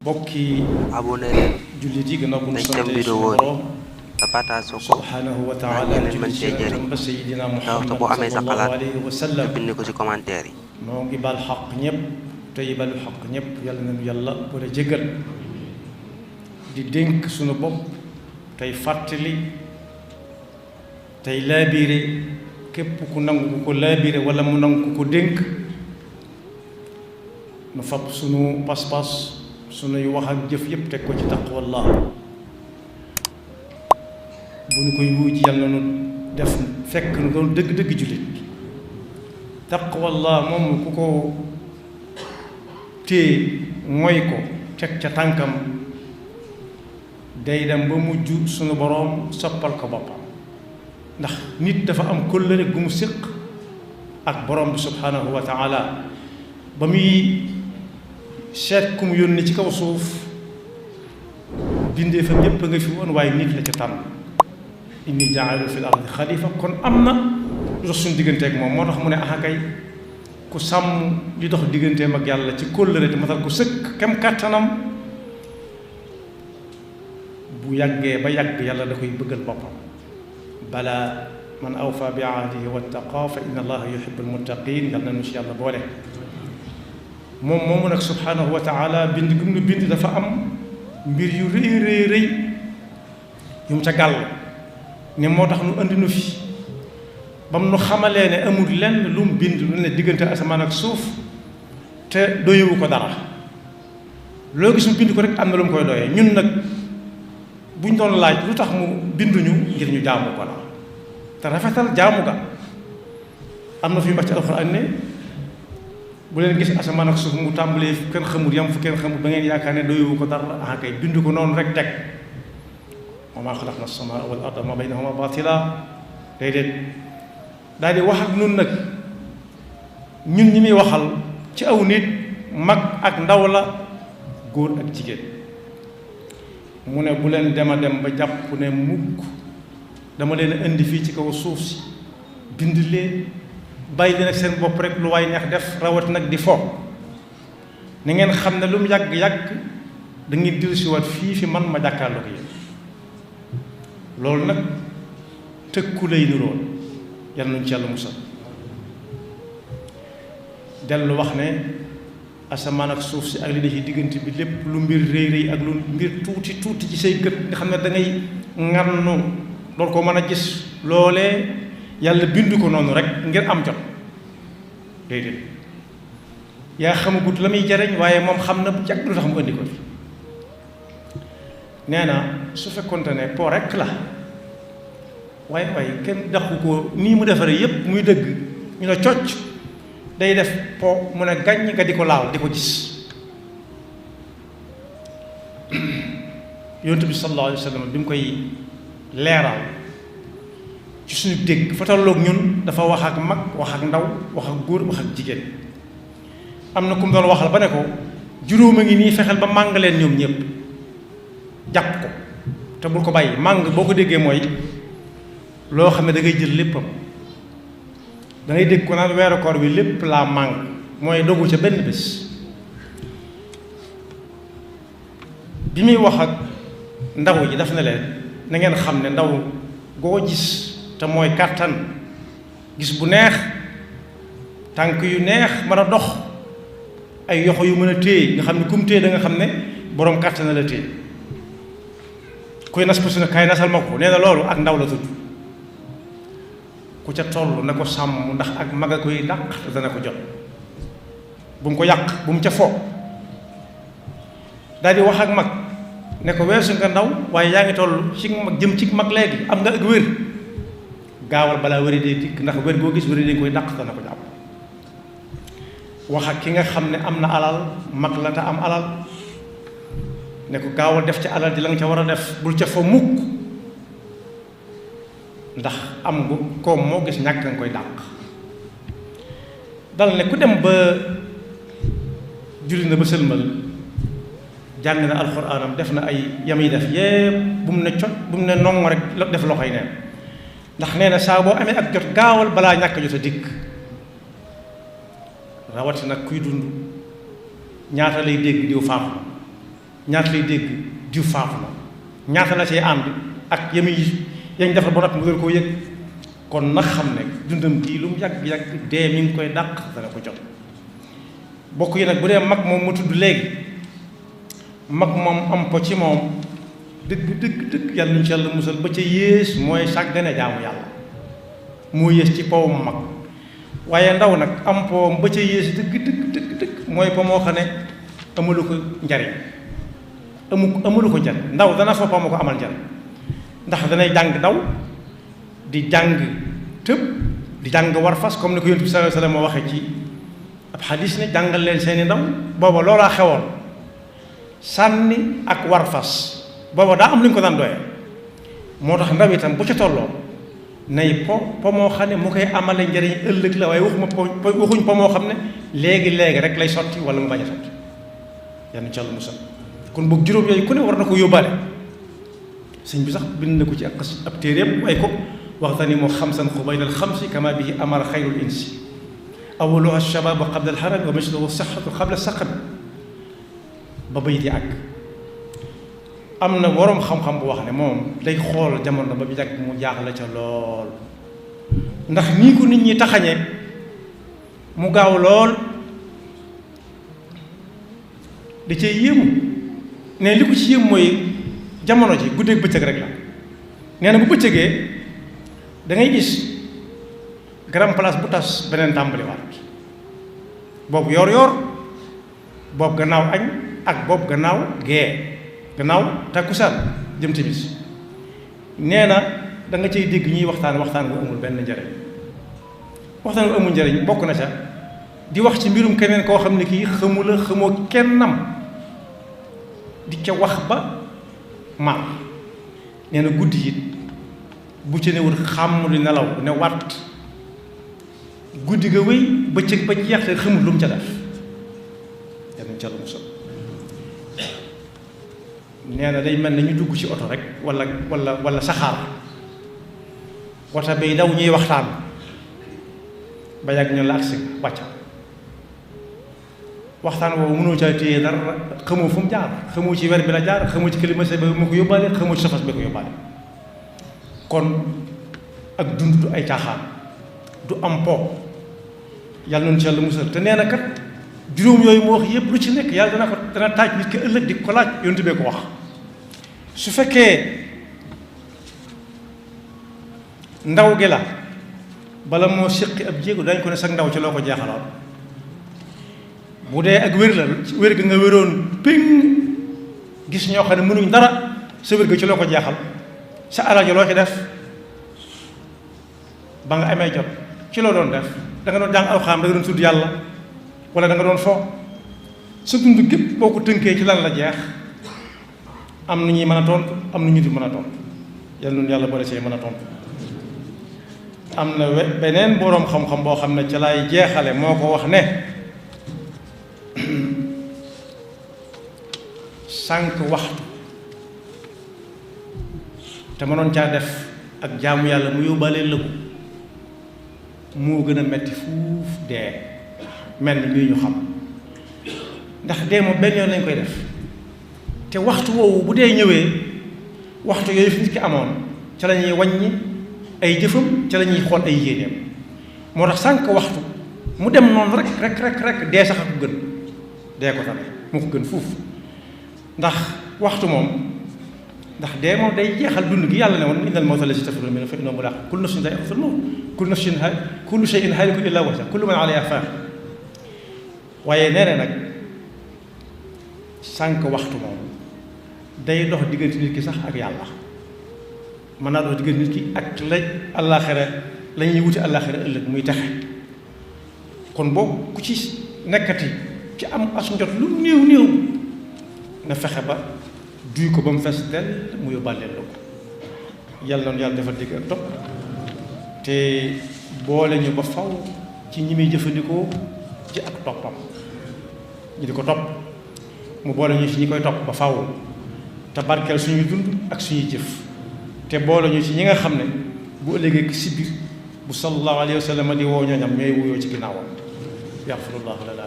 bokki abonné leen jullit yi gannaaw bu ñu dañ sante dem vidéo suñu borom te partage ko subhanahu wa taala ñeneen mën julli ci cee jëriñ yonentam ba sayidina te boo Muhammad amee sa sallallahu xalaat alayhi wa nga sallam bind ko ci commentaire yi. noo ngi bal xaq ñëpp tey balu xaq ñëpp yàlla nañu yàlla boole jéggal di dénk suñu bopp tey fàttali tey laabiire képp ku nangu ku ko laabiire wala mu nangu ku ko dénk nu fab sunu pas-pas sunuy wax ak jëf yépp teg ko ci taqwallah bu nu koy wuy ji yàlla nu def fekk nu doon dëgg-dëgg jullit taqwallah moom ku ko téye mooy ko teg ca tànkam day dem ba mujj sunu boroom soppal ko boppam ndax nit dafa am kóllëre gu mu séq ak borom bi subhanahu wa taala ba muy seet ku mu yónni ci kaw suuf bindee fa ñépp a nga fi woon waaye nit la ca tànn inni jaa'ilu fil ardi xalifa kon am na lu dox suñu digganteeg moom moo tax mu ne kay ku sàmm li dox digganteem ak yàlla ci kóllëre te matal ko sëkk kem kàttanam bu yàggee ba yàgg yàlla da koy bëggal boppam bala man awfa bi ahdihi wattaqa fa inna allaha yuhibbul muttaqin yàlla na nu ci yàlla boole moom moomu nag subhanahu wa taala bind gum nu bind dafa am mbir yu rëy rëy yu mu ca gàll ne moo tax nu andi nu fi ba mu nu xamalee ne amul lenn lu mu bind lu ne diggante asamaan ak suuf te doyewu ko dara loo gis mu bind ko rek am na lu mu koy doyee ñun nag buñ doon laaj lu tax mu binduñu ngir ñu jaamu ko la te rafetal jaamu ga am na fi wax ci alxuraan ne bu leen gis asamaan ak suuf mu tàmbalee fu kenn xamul yam fu kenn xamul ba ngeen yaakaar ne doyewu ko dara kay bind ko noonu rek teg wa maa xalaqna as-samaa wal arda ma baynahuma baatila déedéet daal di wax ak nun nag ñun ñi muy waxal ci aw nit mag ak ndaw la góor ak jigéen mu ne bu leen dem a dem ba jàpp ne mukk dama leen indi fii ci kaw suuf si bind leen bàyyi leen ak seen bopp rek lu waay neex def rawat nag di fo ni ngeen xam ne lu mu yàgg-yàgg da ngeen dellusiwaat fii fi man ma jàkkaarloo ko yéen loolu nag tëkku lay niroon yàlla nañu ci yàlla musal dellu wax ne asamaan ak suuf si ak li ne ci diggante bi lépp lu mbir rëy rëy ak lu mbir tuuti tuuti ci say gët nga xam ne da ngay ngarnu loolu ko mën a gis loolee yàlla bind ko noonu rek ngir am jot déedéet yaa xamagut la muy jariñ waaye moom xam na bu jàkk lu tax mu indi ko fi nee na su fekkonte ne po rek la waaye kenn daxu ko nii mu defaree yépp muy dëgg ñu ne cocc day def po mu ne gàññ nga di ko laal di ko gis yonent bi sallallahu alayhi wa sallam bi mu koy leeral ci suñu dégg fa tolloog ñun dafa wax ak mag wax ak ndaw wax ak góor wax ak jigéen am na ku mu doon waxal ba ne ko juróom a ngi nii fexeel ba màng leen ñoom ñëpp jàpp ko te bul ko bàyyi màng boo ko déggee mooy loo xam ne da ngay jël léppam da ngay dégg ko naan weeru koor bi lépp laa màng mooy dogu ca benn bés bi muy wax ak ndaw yi daf ne leen na ngeen xam ne ndaw goo gis te mooy kàttan gis bu neex tànk yu neex mën a dox ay yoxo yu mën a téye nga xam ne kum téye da nga xam ne boroom kàttan na la téye kuy nas posi na kaay nasal ma ko nee na loolu ak ndaw la tudd ku ca toll na ko sàmm ndax ak mag a koy dàq te dana ko jot bu mu ko yàq bu mu ca fo daal di wax ak mag ne ko weesu nga ndaw waaye yaa ngi toll ci mag jëm ci mag léegi am nga ak wér gaawal balaa wéri dee dikk ndax wér boo gis wéri dee koy dàq dana ko jàpp wax ak ki nga xam ne am na alal mag la te am alal ne ko gaawal def ca alal di la nga ca war a def bul ca fa mukk ndax am nga koom moo gis ñàkk nga koy dàq dal ne ku dem ba julli na ba sëlmal jàng na alxuraanam def na ay yam yi def yépp bu mu ne cot bu mu ne nongo rek def loxoy neen ndax nee na saa boo amee ak jot gaawal balaa ñàkk jot a dikk rawati nag kuy dund ñaata lay dégg diw faatu ñaata lay dégg diw faatu na ñaata la see ànd ak yañ defar ba noppi mu doon koo yëg kon nag xam ne dundam kii lu mu yàgg-yàgg dee mi ngi koy dàq dana ko jot bokk yi nag bu dee mag moom mu tudd léegi mag moom am ko ci moom dëgg yàlla ñu ci yàlla musal ba ca yées mooy sàggane jaamu yàlla moo yées ci powam mag waaye ndaw nag am powam ba ca yées dëgg mooy po moo xam ne amalu ko njariñ amalu ko njariñ ndaw dana fa po ma ko amal njariñ ndax danay jàng daw di jàng tëb di jàng war fas comme ni ko yonent bi sallallahu alayhi wasallam waxee ci ab xadis ne jàngal leen seeni ndaw booba loolaa xewoon sànni ak war fas booba daa am lu ñu ko daan doyee moo tax ndaw itam bu ca tolloo nay po moo xam ne mu koy amale njëriñ ëllëg la waaye waxuñ po moo xam ne léegi rek lay sotti wala mu bañ a sotti yal na ci Yàlla musal kon boog juróom yooyu ku ne war na ko yóbbaale sëñ bi sax bind na ko ci ab téeréem way ko waxtani mu xamsan xubayla alxamsi kama bihi amara xayrul insi awaluha alshababu qabla alharami wa misluhu sixatu qabla saqami ba bay di àgg am na waroom xam-xam bu wax ne moom day xool jamono ba bi yàgg mu jaaxle ca lool ndax nii ko nit ñi taxañe mu gaaw lool da cee yéemu ne li ko ci yéem mooy jamono ji guddeeg bëccëg rek la nee na bu bëccëgee da ngay gis grand place bu tas beneen tàmbaliwaat boobu yor boobu gannaaw añ ak boobu gannaaw gee gannaaw takkusaan jëm timis nee na da nga cay dégg ñuy waxtaan bu amul benn njariñ waxtaan bu amul njariñ bokk na ca di wax ci mbirum keneen koo xam ne kii xamoo kennam di ca wax ba mar nee na guddi it bu ci newul xàmm lu nelaw ne wat guddi ga wéy bëccëg ba jeex te xamul lu mu ca def yàlla ca lu mu sol nee na day mel ne ñu dugg ci oto rek wala saxaar wata bay daw ñuy waxtaan ba yàgg ñu la agsi wàcca waxtaan boobu mënoo caa téye dara xamoo fu mu jaar xamoo ci wer bi la jaar xamoo ci climatiseur bi mu ko yóbbaale xamoo ci safas bi ko yóbbaale kon ak dund du ay caaxaan du am po yàlla noonu ci yàlla musal te nee na kat juróom yooyu mu wax yëpp lu ci nekk yàlla dana taaj nit ki ëllëg di ko laaj yontu bee ko wax su fekkee ndaw gi la bala moo séqi ab jéego dañ ko ne sax ndaw ci loo ko jeexaloon bu dee ak wér la wér ga nga wéroon ping gis ñoo xam ne mënuñ dara sa wér ga ci loo ko jeexal sa alal ji loo ci def ba nga amee jot ci loo doon def da nga doon jàng alxuraan da nga doon tudd yàlla wala da nga doon fo sa dund gépp boo ko tënkee ci lan la jeex am na ñuy mën a tontu am na ñu di mën a tontu yal na yàlla boole see mën a tontu am na beneen boroom xam-xam boo xam ne ca laay jeexale moo ko wax ne sànq waxtu te mënoon caa def ak jaamu yàlla mu yóbbaale lëgu moo gën a metti fuuf dee mel ni ñuy ñu xam ndax dee moom benn yoon lañ koy def te waxtu woowu bu dee ñëwee waxtu yooyu fi nit ki amoon ca la ñuy wàññi ay jëfam ca la ñuy xool ay yéeneem moo tax sànq waxtu mu dem noonu rek dee sax a ko gën dee ko tane moo ko gën fuuf ndax waxtu moom ndax dee moom day jeexal dund gi yàlla ne woon innal mawta llazi tafirruuna minhu fa innahu mulaaqiikum kullu nafsin zaa'iqatul mawt kullu shay'in haalikun illaa wajhahu kullu man 'alayhaa faan waaye nee na nag sànq waxtu moom day dox diggante nit ki sax ak yàlla mën naa dox diggante nit ki ak la àllaaxira la ñuy wuti àllaaxira ëllëg muy texe kon boobu ku ci nekkati ci am as njot lu néew na fexe ba duy ko ba mu fees dell mu yóbbaaleel la ko yàlla noonu yàlla defal digg ak topp te boole ñu ba faw ci ñi muy jëfandikoo ci ak toppam ñu di ko topp mu boole ñu ci ñi koy topp ba faw te barkeel suñuy dund ak suñuy jëf te boole ñu ci ñi nga xam ne bu ëllëgee si biir bu sallallahu alayhi wa sallam di woo ñooñam ñooy wuyoo ci ginnaawam yaxfirullahu lana